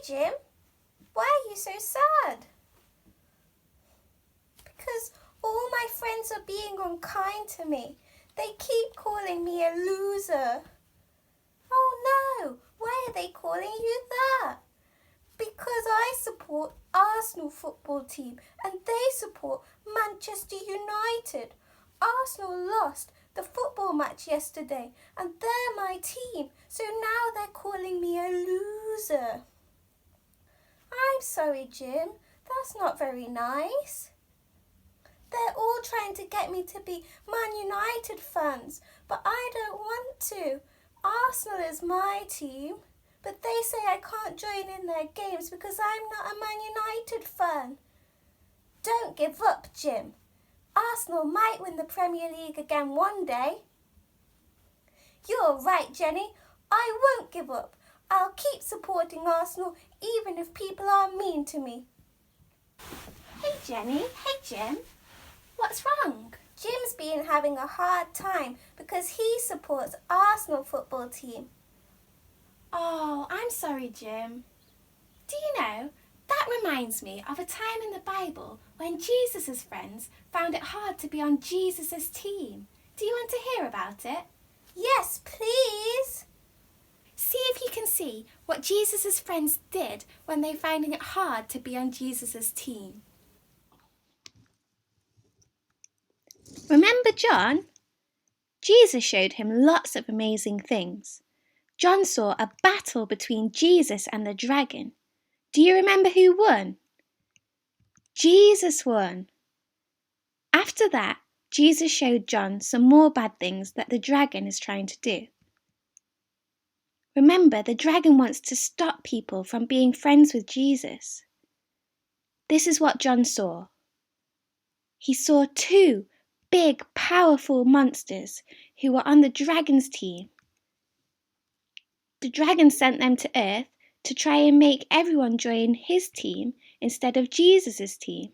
Jim. Why are you so sad? Because all my friends are being unkind to me. They keep calling me a loser. Oh no, why are they calling you that? Because I support Arsenal football team and they support Manchester United. Arsenal lost the football match yesterday and they're my team, so now they're calling me a loser. I'm sorry, Jim. That's not very nice. They're all trying to get me to be Man United fans, but I don't want to. Arsenal is my team, but they say I can't join in their games because I'm not a Man United fan. Don't give up, Jim. Arsenal might win the Premier League again one day. You're right, Jenny. I won't give up. I'll keep supporting Arsenal even if people are mean to me. Hey, Jenny. Hey, Jim. What's wrong? Jim's been having a hard time because he supports Arsenal football team. Oh, I'm sorry, Jim. Do you know, that reminds me of a time in the Bible when Jesus' friends found it hard to be on Jesus' team. Do you want to hear about it? Yes, please. See if you can see what Jesus' friends did when they found it hard to be on Jesus' team. Remember John? Jesus showed him lots of amazing things. John saw a battle between Jesus and the dragon. Do you remember who won? Jesus won. After that, Jesus showed John some more bad things that the dragon is trying to do. Remember, the dragon wants to stop people from being friends with Jesus. This is what John saw. He saw two big, powerful monsters who were on the dragon's team. The dragon sent them to Earth to try and make everyone join his team instead of Jesus' team.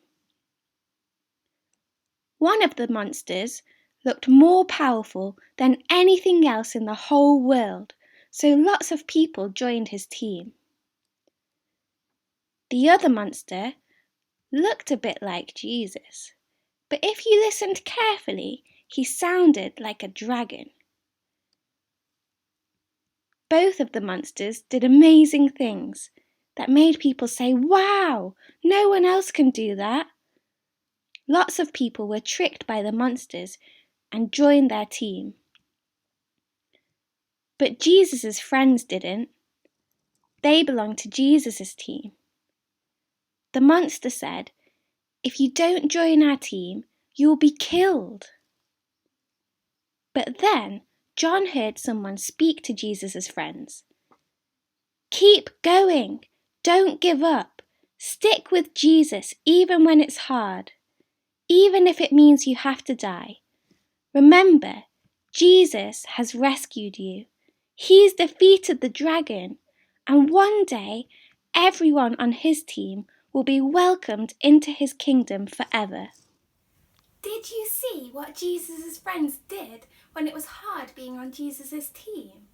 One of the monsters looked more powerful than anything else in the whole world, so lots of people joined his team. The other monster looked a bit like Jesus, but if you listened carefully, he sounded like a dragon. Both of the monsters did amazing things that made people say, "Wow, no one else can do that." Lots of people were tricked by the monsters and joined their team. But Jesus' friends didn't. They belonged to Jesus' team. The monster said, "If you don't join our team, you will be killed." But then John heard someone speak to Jesus' friends. "Keep going. Don't give up. Stick with Jesus even when it's hard, even if it means you have to die. Remember, Jesus has rescued you. He's defeated the dragon, and one day everyone on his team will be welcomed into his kingdom forever." Did you see what Jesus' friends did when it was hard being on Jesus' team?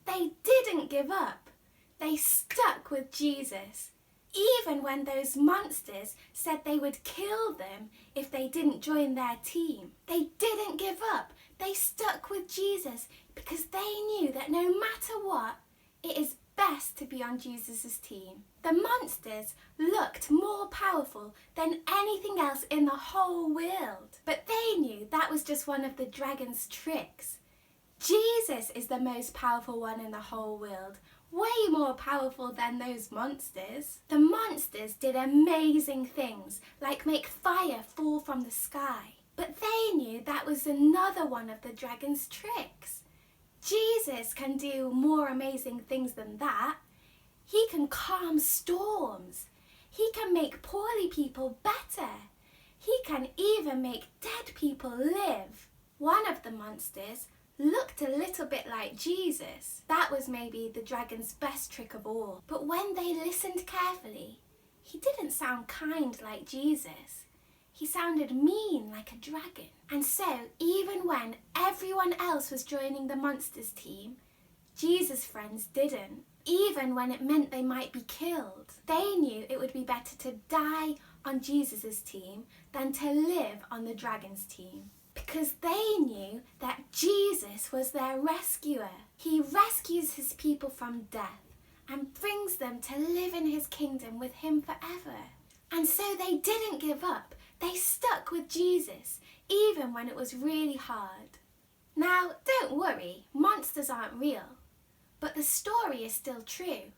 They didn't give up. They stuck with Jesus, even when those monsters said they would kill them if they didn't join their team. They didn't give up. They stuck with Jesus because they knew that no matter what, it is best to be on Jesus' team. The monsters looked more powerful than anything else in the whole world, but they knew that was just one of the dragon's tricks. Jesus is the most powerful one in the whole world, way more powerful than those monsters. The monsters did amazing things, like make fire fall from the sky, but they knew that was another one of the dragon's tricks. Jesus can do more amazing things than that. He can calm storms. He can make poorly people better. He can even make dead people live. One of the monsters looked a little bit like Jesus. That was maybe the dragon's best trick of all. But when they listened carefully, he didn't sound kind like Jesus. He sounded mean like a dragon. And so, even when everyone else was joining the monsters team, Jesus' friends didn't. even when it meant they might be killed. They knew it would be better to die on Jesus' team than to live on the dragon's team, because they knew that Jesus was their rescuer. He rescues his people from death and brings them to live in his kingdom with him forever. And so they didn't give up. They stuck with Jesus, even when it was really hard. Now, don't worry, monsters aren't real, but the story is still true.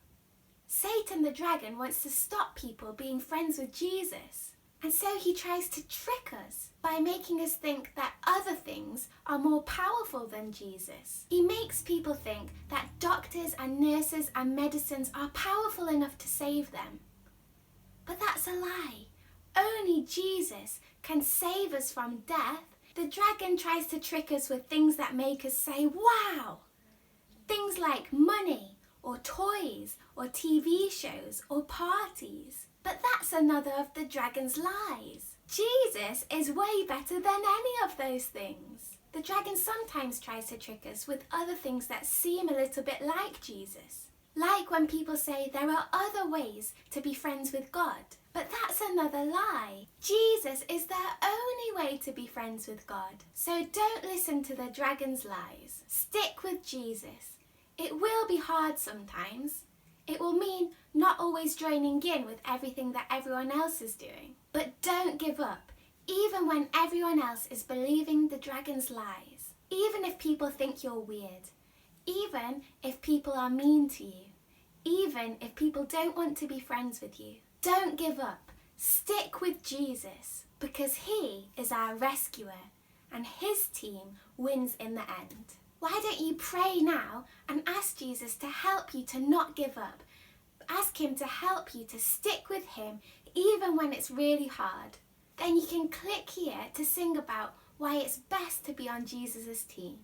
Satan the dragon wants to stop people being friends with Jesus. And so he tries to trick us by making us think that other things are more powerful than Jesus. He makes people think that doctors and nurses and medicines are powerful enough to save them. But that's a lie. Only Jesus can save us from death. The dragon tries to trick us with things that make us say, wow! Things like money, or toys, or TV shows, or parties. But that's another of the dragon's lies. Jesus is way better than any of those things. The dragon sometimes tries to trick us with other things that seem a little bit like Jesus. Like when people say there are other ways to be friends with God. But that's another lie. Jesus is the only way to be friends with God. So don't listen to the dragon's lies. Stick with Jesus. It will be hard sometimes. It will mean not always joining in with everything that everyone else is doing. But don't give up, even when everyone else is believing the dragon's lies. Even if people think you're weird. Even if people are mean to you. Even if people don't want to be friends with you. Don't give up. Stick with Jesus, because he is our rescuer and his team wins in the end. Why don't you pray now and ask Jesus to help you to not give up? Ask him to help you to stick with him even when it's really hard. Then you can click here to sing about why it's best to be on Jesus' team.